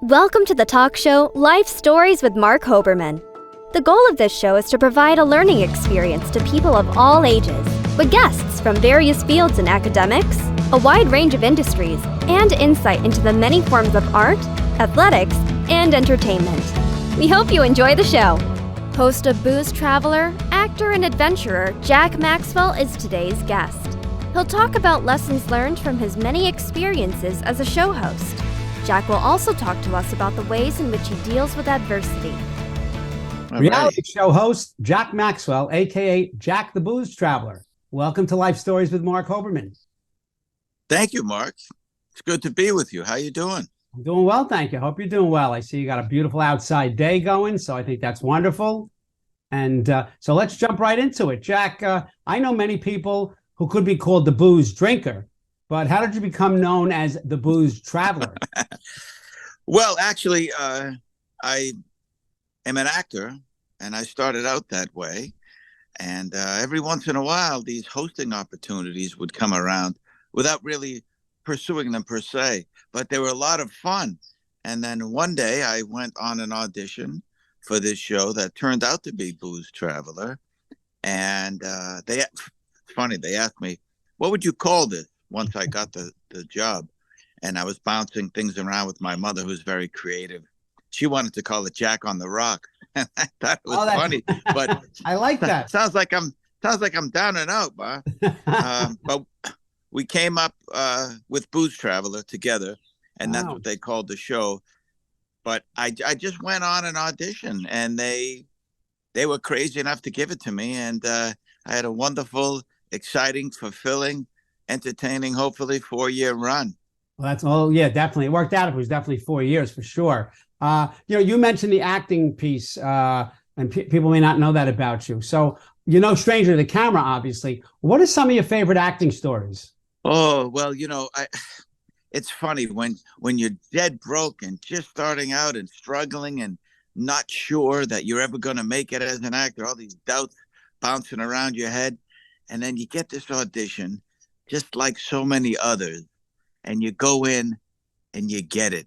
Welcome to the talk show Life Stories with Marc Hoberman. The goal of this show is to provide a learning experience to people of all ages, with guests from various fields in academics, a wide range of industries, and insight into the many forms of art, athletics, and entertainment. We hope you enjoy the show. Host of Booze Traveler, actor and adventurer Jack Maxwell is today's guest. He'll talk about lessons learned from his many experiences as a show host. Jack will also talk to us about the ways in which he deals with adversity. Reality show host Jack Maxwell, a.k.a. Jack the Booze Traveler. Welcome to Life Stories with Marc Hoberman. Thank you, Mark. It's good to be with you. How you doing? I'm doing well, thank you. Hope you're doing well. I see you got a beautiful outside day going, so I think that's wonderful. And so let's jump right into it. Jack, I know many people who could be called the booze drinker, but how did you become known as the Booze Traveler? Well, actually, I am an actor, and I started out that way. And every once in a while, these hosting opportunities would come around without really pursuing them per se, but they were a lot of fun. And then one day I went on an audition for this show that turned out to be Booze Traveler. And it's funny, they asked me, what would you call this? Once I got the job, and I was bouncing things around with my mother, who's very creative. She wanted to call it Jack on the Rock. I thought it was funny, but I like that. Sounds like I'm down and out, Ma. But we came up with Booze Traveler together, and that's what they called the show. But I just went on an audition, and they were crazy enough to give it to me, and I had a wonderful, exciting, fulfilling, entertaining, hopefully 4-year run. Well, that's all. Yeah, definitely. It worked out. It was definitely 4 years for sure. You mentioned the acting piece, and people may not know that about you. So, stranger to the camera, obviously. What are some of your favorite acting stories? Oh, well, it's funny when you're dead broke and just starting out and struggling and not sure that you're ever going to make it as an actor, all these doubts bouncing around your head. And then you get this audition, just like so many others, and you go in and you get it.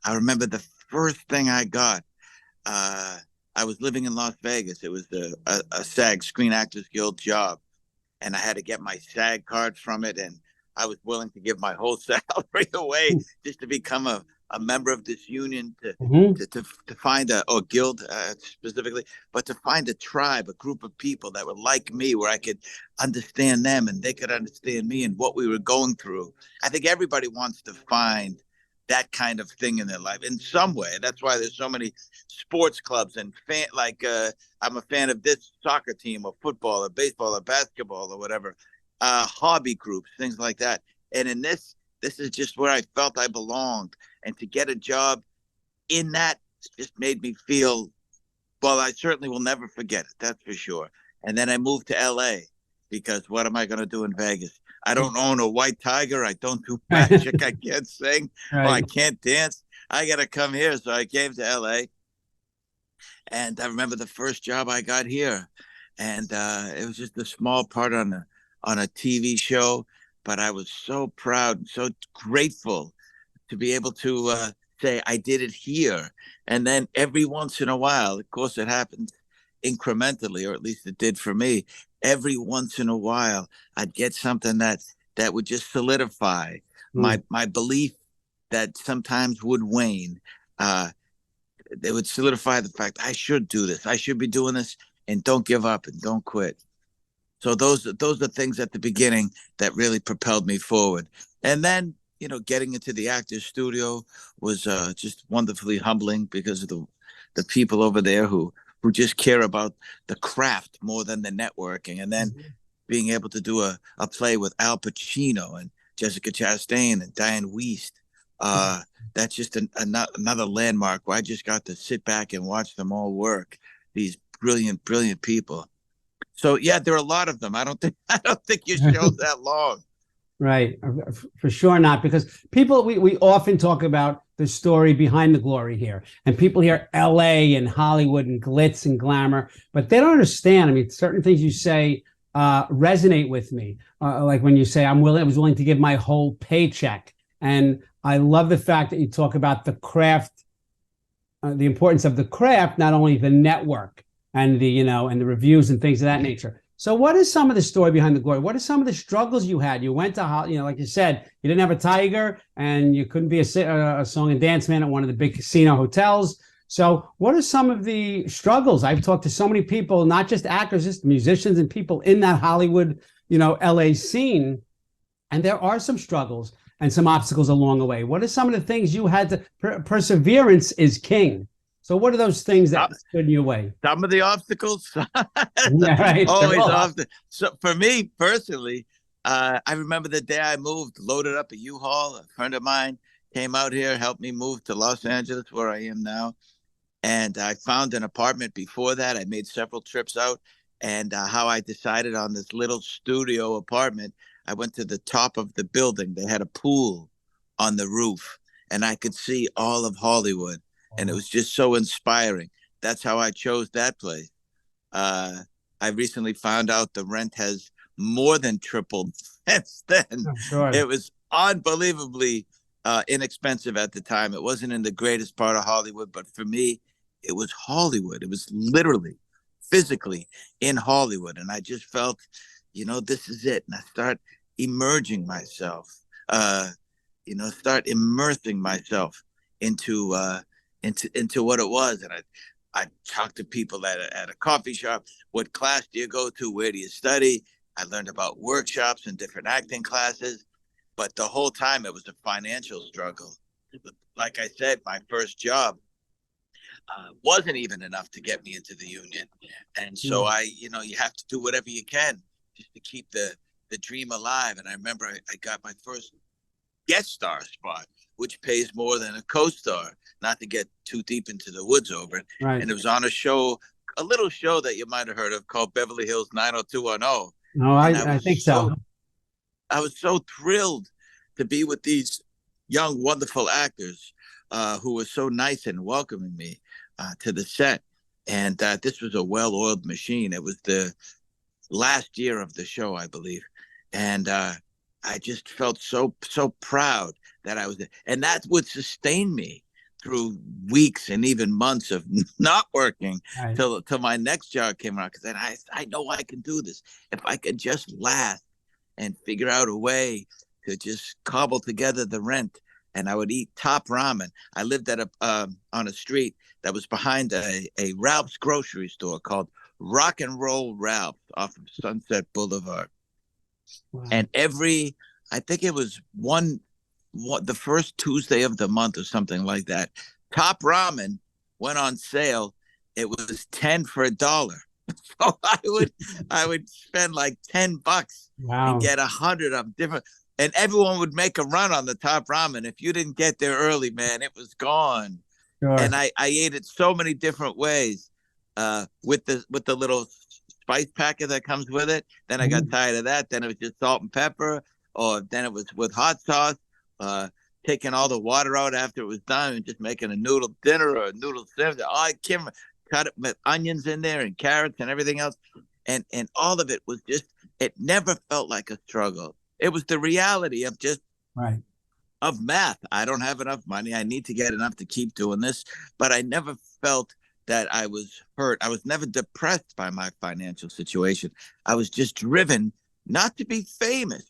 I remember the first thing I got, I was living in Las Vegas. It was a SAG, Screen Actors Guild job, and I had to get my SAG card from it, and I was willing to give my whole salary away just to become a member of this union, to find or guild specifically, but to find a tribe, a group of people that were like me, where I could understand them and they could understand me and what we were going through. I think everybody wants to find that kind of thing in their life in some way. That's why there's so many sports clubs and I'm a fan of this soccer team or football or baseball or basketball or whatever, hobby groups, things like that. And in this is just where I felt I belonged. And to get a job in that just made me feel, well, I certainly will never forget it. That's for sure. And then I moved to LA because what am I going to do in Vegas? I don't own a white tiger. I don't do magic. I can't sing. Right. Or I can't dance. I got to come here. So I came to LA. And I remember the first job I got here. And it was just a small part on a TV show. But I was so proud and so grateful to be able to say I did it here. And then every once in a while, of course, it happened incrementally, or at least it did for me. Every once in a while, I'd get something that would just solidify my belief that sometimes would wane. They would solidify the fact I should do this. I should be doing this, and don't give up and don't quit. So those are things at the beginning that really propelled me forward. And then, getting into the actor's studio was just wonderfully humbling because of the people over there who just care about the craft more than the networking. And then being able to do a play with Al Pacino and Jessica Chastain and Diane Wiest, that's just another landmark where I just got to sit back and watch them all work. These brilliant, brilliant people. So yeah, there are a lot of them. I don't think your show's that long. Right, for sure not, because people we often talk about the story behind the glory here, and people hear L.A. and Hollywood and glitz and glamour, but they don't understand. I mean, certain things you say resonate with me, like when you say I was willing to give my whole paycheck, and I love the fact that you talk about the craft the importance of the craft, not only the network and the, and the reviews and things of that nature. So what is some of the story behind the glory? What are some of the struggles you had? You went to, like you said, you didn't have a tiger and you couldn't be a song and dance man at one of the big casino hotels. So what are some of the struggles? I've talked to so many people, not just actors, just musicians and people in that Hollywood, LA scene. And there are some struggles and some obstacles along the way. What are some of the things you had to, perseverance is king. So what are those things that stood in your way? Some of the obstacles, Yeah, right. always often. So for me personally, I remember the day I moved, loaded up a U-Haul. A friend of mine came out here, helped me move to Los Angeles, where I am now. And I found an apartment before that. I made several trips out. And how I decided on this little studio apartment, I went to the top of the building. They had a pool on the roof, and I could see all of Hollywood. And it was just so inspiring. That's how I chose that place. I recently found out the rent has more than tripled since then. Oh, sure. It was unbelievably inexpensive at the time. It wasn't in the greatest part of Hollywood, but for me, it was Hollywood. It was literally, physically in Hollywood. And I just felt, this is it. And I start emerging myself, start immersing myself into what it was. And I talked to people at a coffee shop. What class do you go to? Where do you study? I learned about workshops and different acting classes. But the whole time it was a financial struggle. Like I said, my first job wasn't even enough to get me into the union. And so you have to do whatever you can just to keep the dream alive. And I remember I got my first guest star spot, which pays more than a co-star, not to get too deep into the woods over it. Right. And it was on a little show that you might have heard of called Beverly Hills 90210. No, I think so. I was so thrilled to be with these young, wonderful actors who were so nice and welcoming me to the set. And this was a well-oiled machine. It was the last year of the show, I believe. And I just felt so proud that I was there. And that would sustain me through weeks and even months of not working till my next job came around. Because I know I can do this. If I could just last and figure out a way to just cobble together the rent. And I would eat top ramen. I lived at on a street that was behind a Ralph's grocery store called Rock and Roll Ralph's off of Sunset Boulevard. Wow. And I think it was the first Tuesday of the month or something like that, top ramen went on sale. It was 10 for $1. So I would spend like $10 and get 100 of different, and everyone would make a run on the top ramen. If you didn't get there early, man, it was gone. Sure. And I ate it so many different ways with the little spice packet that comes with it. Then I got tired of that. Then it was just salt and pepper, or then it was with hot sauce, taking all the water out after it was done and just making a noodle dinner or a noodle sandwich. I can't cut it with onions in there and carrots and everything else. And all of it was just, it never felt like a struggle. It was the reality of just of math. I don't have enough money. I need to get enough to keep doing this. But I never felt that I was hurt. I was never depressed by my financial situation. I was just driven not to be famous,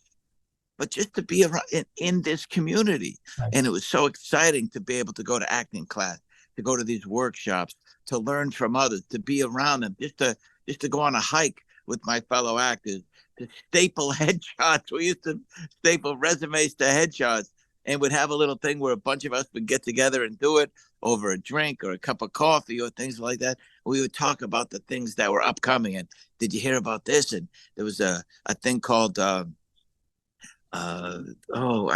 but just to be around in this community. And it was so exciting to be able to go to acting class, to go to these workshops, to learn from others, to be around them, just to go on a hike with my fellow actors, to staple headshots. We used to staple resumes to headshots and would have a little thing where a bunch of us would get together and do it over a drink or a cup of coffee or things like that. We would talk about the things that were upcoming. And did you hear about this? And there was a thing called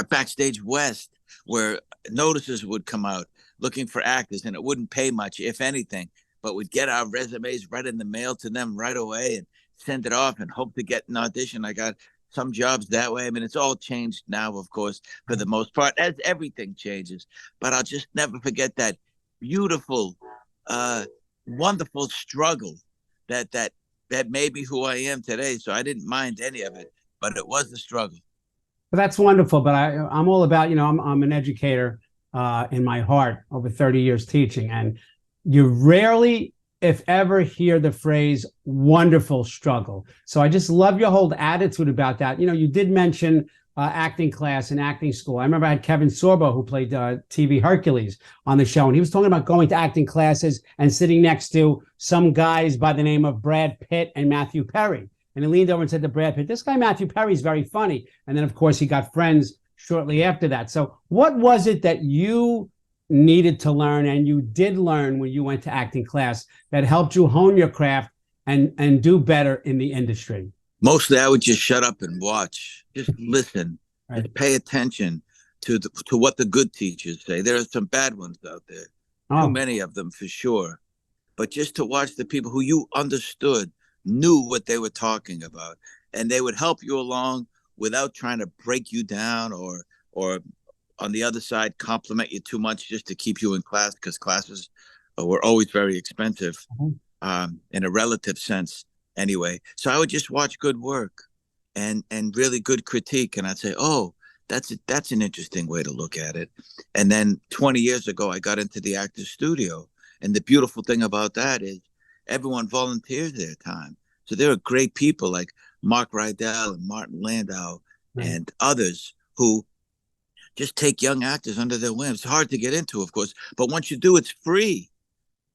Backstage West, where notices would come out looking for actors, and it wouldn't pay much, if anything, but we'd get our resumes right in the mail to them right away and send it off and hope to get an audition. I got some jobs that way. I mean, it's all changed now, of course, for the most part, as everything changes. But I'll just never forget that beautiful, wonderful struggle that made me who I am today. So I didn't mind any of it, but it was a struggle. But that's wonderful. But I'm all about, I'm an educator. in my heart over 30 years teaching. And you rarely, if ever, hear the phrase wonderful struggle. So I just love your whole attitude about that. You know, you did mention acting class and acting school. I remember I had Kevin Sorbo, who played TV Hercules, on the show, and he was talking about going to acting classes and sitting next to some guys by the name of Brad Pitt and Matthew Perry. And he leaned over and said to Brad Pitt, "This guy Matthew Perry is very funny." And then, of course, he got friends shortly after that. So what was it that you needed to learn and you did learn when you went to acting class that helped you hone your craft and do better in the industry? Mostly I would just shut up and watch, just listen, Right. just pay attention to what the good teachers say. There are some bad ones out there, Oh, too many of them for sure. But just to watch the people who you understood, knew what they were talking about, and they would help you along without trying to break you down or on the other side compliment you too much just to keep you in class, because classes were always very expensive in a relative sense anyway. So I would just watch good work and really good critique, and I'd say, oh, that's an interesting way to look at it. And then 20 years ago I got into the actor's studio, and the beautiful thing about that is everyone volunteers their time. So there are great people like Mark Rydell and Martin Landau and others who just take young actors under their wing. It's hard to get into, of course, but once you do, it's free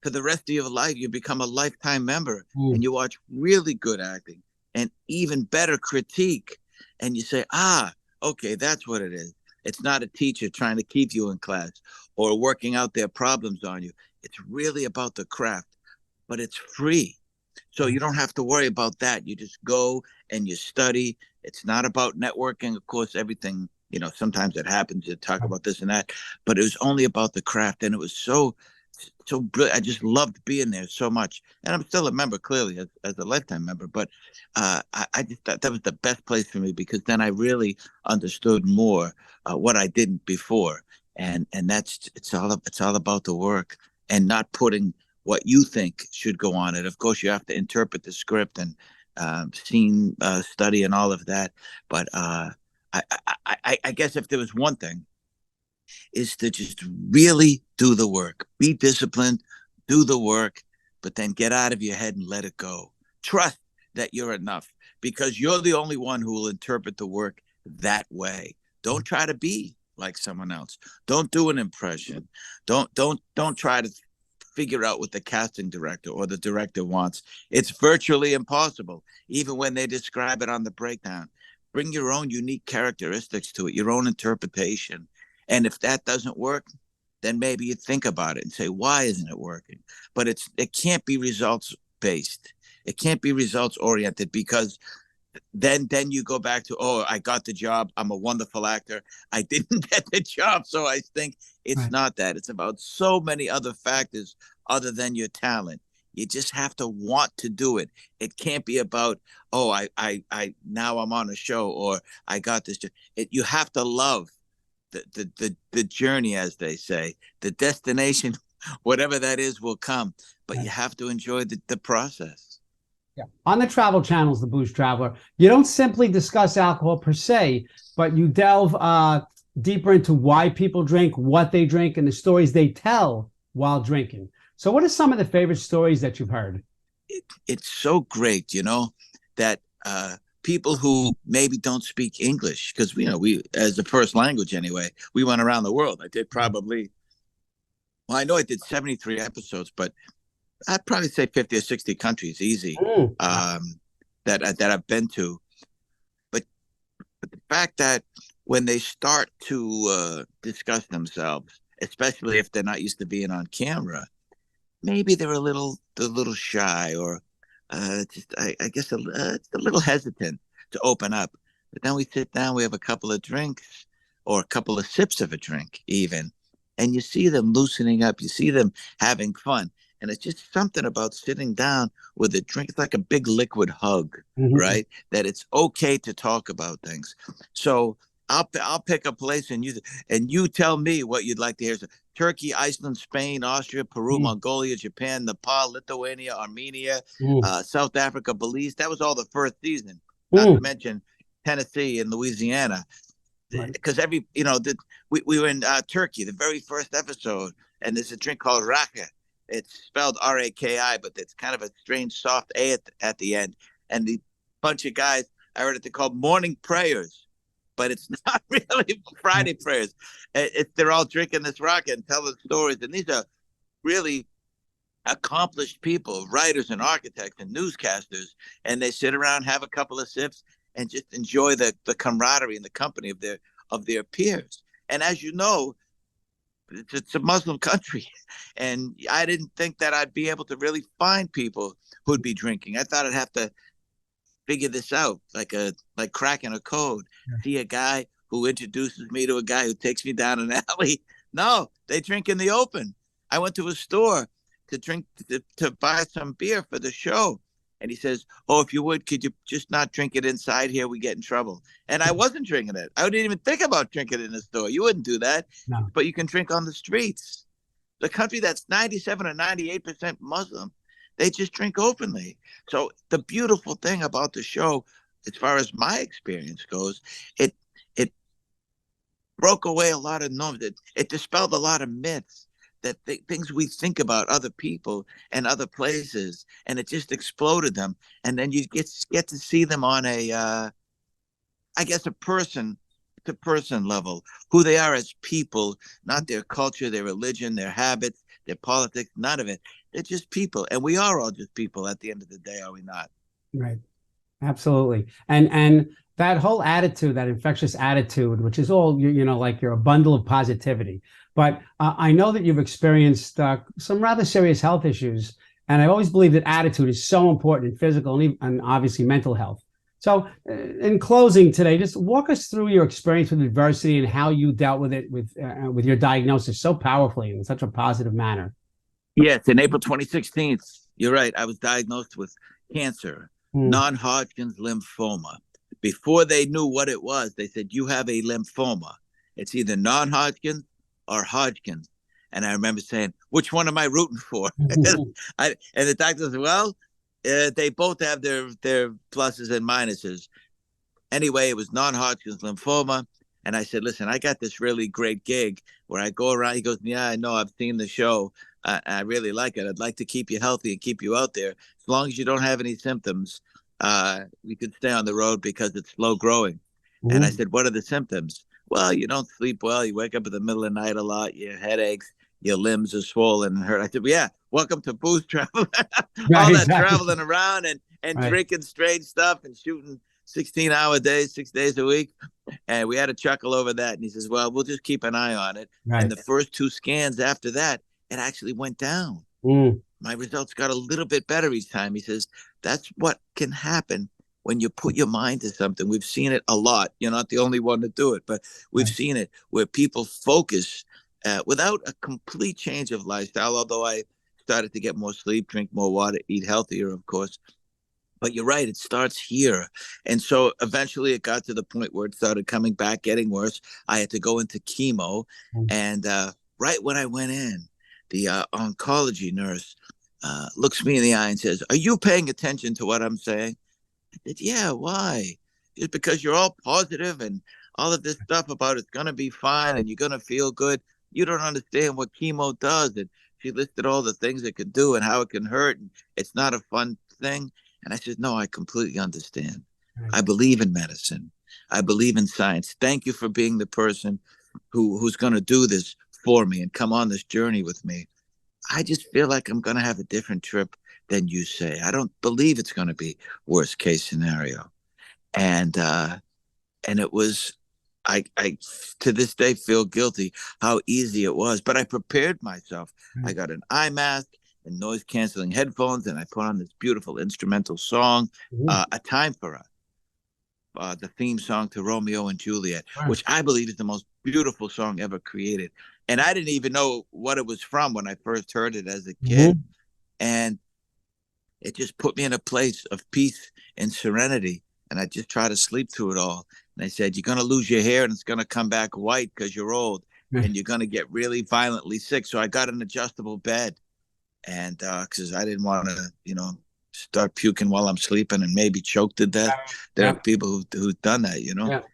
for the rest of your life. You become a lifetime member and you watch really good acting and even better critique. And you say, okay, that's what it is. It's not a teacher trying to keep you in class or working out their problems on you. It's really about the craft, but it's free. So you don't have to worry about that. You just go and you study. It's not about networking. Of course, everything, you know, sometimes it happens. You talk about this and that, but it was only about the craft. And it was so brilliant. I just loved being there so much. And I'm still a member, clearly, as a lifetime member. But I just thought that was the best place for me, because then I really understood more what I didn't before. And it's all about the work and not putting what you think should go on it. Of course, you have to interpret the script and scene study and all of that. But I guess if there was one thing, is to just really do the work, be disciplined, do the work, but then get out of your head and let it go. Trust that you're enough, because you're the only one who will interpret the work that way. Don't try to be like someone else. Don't do an impression. Don't try to figure out what the casting director or the director wants. It's virtually impossible, even when they describe it on the breakdown. Bring your own unique characteristics to it, your own interpretation. And if that doesn't work, then maybe you think about it and say, why isn't it working? But it can't be results based. It can't be results oriented, because then you go back to, oh, I got the job. I'm a wonderful actor. I didn't get the job. So I think it's not that. It's about so many other factors other than your talent. You just have to want to do it. It can't be about, oh, I now I'm on a show, or I got this job. You have to love the journey, as they say. The destination, whatever that is, will come, but you have to enjoy the process. Yeah. On the travel channels, The Booze Traveler, you don't simply discuss alcohol per se, but you delve deeper into why people drink, what they drink, and the stories they tell while drinking. So what are some of the favorite stories that you've heard? It's so great, you know, that people who maybe don't speak English, because we as a first language anyway, we went around the world. I did I know I did 73 episodes, but I'd probably say 50 or 60 countries easy that I've been to. But the fact that when they start to discuss themselves, especially if they're not used to being on camera, maybe they're a little shy, or just I guess a little hesitant to open up. But then we sit down, we have a couple of drinks or a couple of sips of a drink even, and you see them loosening up, you see them having fun. And it's just something about sitting down with a drink. It's like a big liquid hug, right? That it's okay to talk about things. So I'll pick a place and you tell me what you'd like to hear. So Turkey, Iceland, Spain, Austria, Peru, Mongolia, Japan, Nepal, Lithuania, Armenia, South Africa, Belize. That was all the first season. Not to mention Tennessee and Louisiana. because we were in Turkey, the very first episode, and there's a drink called raki. It's spelled R-A-K-I, but it's kind of a strange soft A at the end. And the bunch of guys, I heard it, they called morning prayers, but it's not really Friday prayers. They're all drinking this raki and telling stories. And these are really accomplished people, writers and architects and newscasters. And they sit around, have a couple of sips, and just enjoy the camaraderie and the company of their peers. And as you know, it's a Muslim country, and I didn't think that I'd be able to really find people who'd be drinking. I thought I'd have to figure this out, like cracking a code. Yeah. See a guy who introduces me to a guy who takes me down an alley. No, they drink in the open. I went to a store to buy some beer for the show. And he says, "Oh, if you would, could you just not drink it inside here? We get in trouble." And I wasn't drinking it. I didn't even think about drinking it in the store. You wouldn't do that. No. But you can drink on the streets. The country that's 97 or 98% Muslim, they just drink openly. So the beautiful thing about the show, as far as my experience goes, it broke away a lot of norms. It dispelled a lot of myths. That things we think about other people and other places, and it just exploded them. And then you get to see them on a person-to-person level, who they are as people, not their culture, their religion, their habits, their politics, none of it. They're just people. And we are all just people at the end of the day, are we not? Right. Absolutely. And that whole attitude, that infectious attitude, which is all, like you're a bundle of positivity. But I know that you've experienced some rather serious health issues. And I always believe that attitude is so important in physical and obviously mental health. So in closing today, just walk us through your experience with adversity and how you dealt with it with your diagnosis so powerfully in such a positive manner. Yes, in April 2016, you're right. I was diagnosed with cancer, non-Hodgkin's lymphoma. Before they knew what it was, they said, "You have a lymphoma. It's either non-Hodgkin's or Hodgkin's." And I remember saying, "Which one am I rooting for?" And the doctor said, "Well, they both have their pluses and minuses." Anyway, it was non-Hodgkin's lymphoma. And I said, "Listen, I got this really great gig where I go around." He goes, "Yeah, I know. I've seen the show. I really like it. I'd like to keep you healthy and keep you out there. As long as you don't have any symptoms, you can stay on the road because it's slow growing." And I said, "What are the symptoms?" "Well, you don't sleep well. You wake up in the middle of the night a lot. You have headaches. Your limbs are swollen and hurt." I said, "Well, yeah, welcome to booze travel." All that traveling around and drinking strange stuff and shooting 16-hour days, 6 days a week. And we had a chuckle over that. And he says, "Well, we'll just keep an eye on it." And the first 2 scans after that, it actually went down. My results got a little bit better each time. He says, "That's what can happen when you put your mind to something." We've seen it a lot. You're not the only one to do it, but we've seen it where people focus without a complete change of lifestyle, although I started to get more sleep, drink more water, eat healthier, of course. But you're right, it starts here. And so eventually it got to the point where it started coming back, getting worse. I had to go into chemo. And right when I went in, the oncology nurse looks me in the eye and says, "Are you paying attention to what I'm saying?" I said, "Yeah, why?" "Just because you're all positive and all of this stuff about it's going to be fine and you're going to feel good. You don't understand what chemo does." And she listed all the things it can do and how it can hurt. And it's not a fun thing. And I said, "No, I completely understand. I believe in medicine. I believe in science. Thank you for being the person who's going to do this for me and come on this journey with me. I just feel like I'm going to have a different trip than you say. I don't believe it's going to be worst case scenario." And it was, I to this day feel guilty how easy it was, but I prepared myself. I got an eye mask and noise canceling headphones, and I put on this beautiful instrumental song, "A Time for Us," the theme song to Romeo and Juliet, which I believe is the most beautiful song ever created. And I didn't even know what it was from when I first heard it as a kid. And it just put me in a place of peace and serenity. And I just try to sleep through it all. And I said, "You're going to lose your hair and it's going to come back white because you're old and you're going to get really violently sick." So I got an adjustable bed. And because I didn't want to, start puking while I'm sleeping and maybe choke to death. There are people who've done that.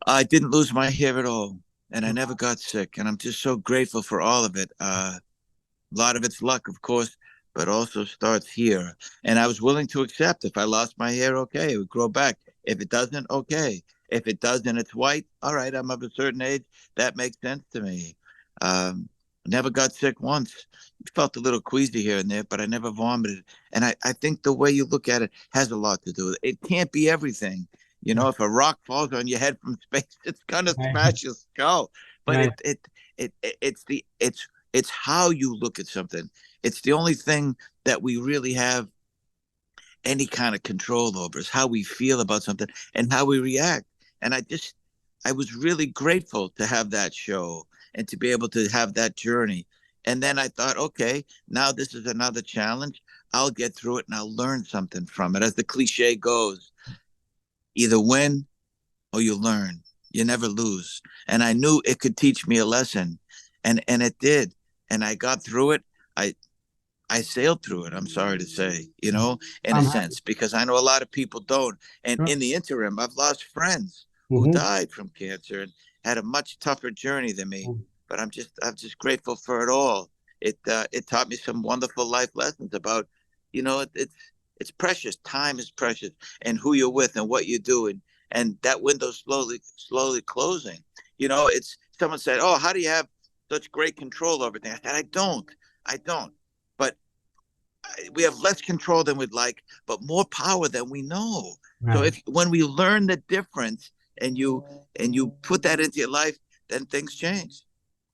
I didn't lose my hair at all, and I never got sick, and I'm just so grateful for all of it. A lot of it's luck, of course, but also starts here. And I was willing to accept if I lost my hair, okay, it would grow back. If it doesn't, okay. If it does and it's white, all right, I'm of a certain age. That makes sense to me. Never got sick once. Felt a little queasy here and there, but I never vomited. And I think the way you look at it has a lot to do with it. It can't be everything. You know, if a rock falls on your head from space, it's gonna smash your skull. But it's how you look at something. It's the only thing that we really have any kind of control over, is how we feel about something and how we react. And I was really grateful to have that show and to be able to have that journey. And then I thought, okay, now this is another challenge. I'll get through it and I'll learn something from it. As the cliche goes, either win or you learn. You never lose. And I knew it could teach me a lesson, and it did. And I got through it. I sailed through it, I'm sorry to say, in a sense, because I know a lot of people don't. And in the interim, I've lost friends who died from cancer and had a much tougher journey than me. But I'm just grateful for it all. It taught me some wonderful life lessons about, it's precious. Time is precious, and who you're with and what you do, and that window slowly closing. It's someone said, "Oh, how do you have such great control over things?" I said, I don't. But we have less control than we'd like, but more power than we know. Right. So when we learn the difference and you put that into your life, then things change.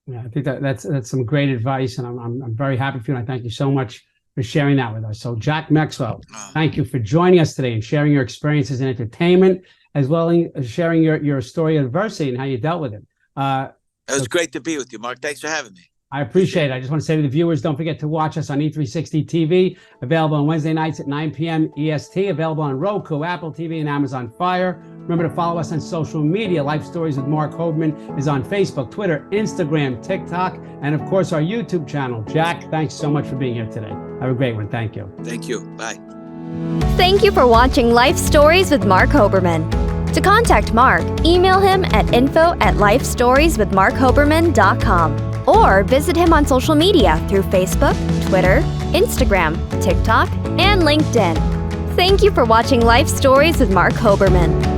Yeah, I think that's some great advice, and I'm very happy for you. And I thank you so much for sharing that with us. So, Jack Maxwell, thank you for joining us today and sharing your experiences in entertainment, as well as sharing your story of adversity and how you dealt with it. It was great to be with you, Mark. Thanks for having me. I appreciate it. I just want to say to the viewers, don't forget to watch us on E360 TV, available on Wednesday nights at 9 p.m. EST, available on Roku, Apple TV, and Amazon Fire. Remember to follow us on social media. Life Stories with Marc Hoberman is on Facebook, Twitter, Instagram, TikTok, and of course our YouTube channel. Jack, thanks so much for being here today. Have a great one. Thank you. Thank you. Bye. Thank you for watching Life Stories with Marc Hoberman. To contact Marc, email him at info@lifestorieswithmarchoberman.com or visit him on social media through Facebook, Twitter, Instagram, TikTok, and LinkedIn. Thank you for watching Life Stories with Marc Hoberman.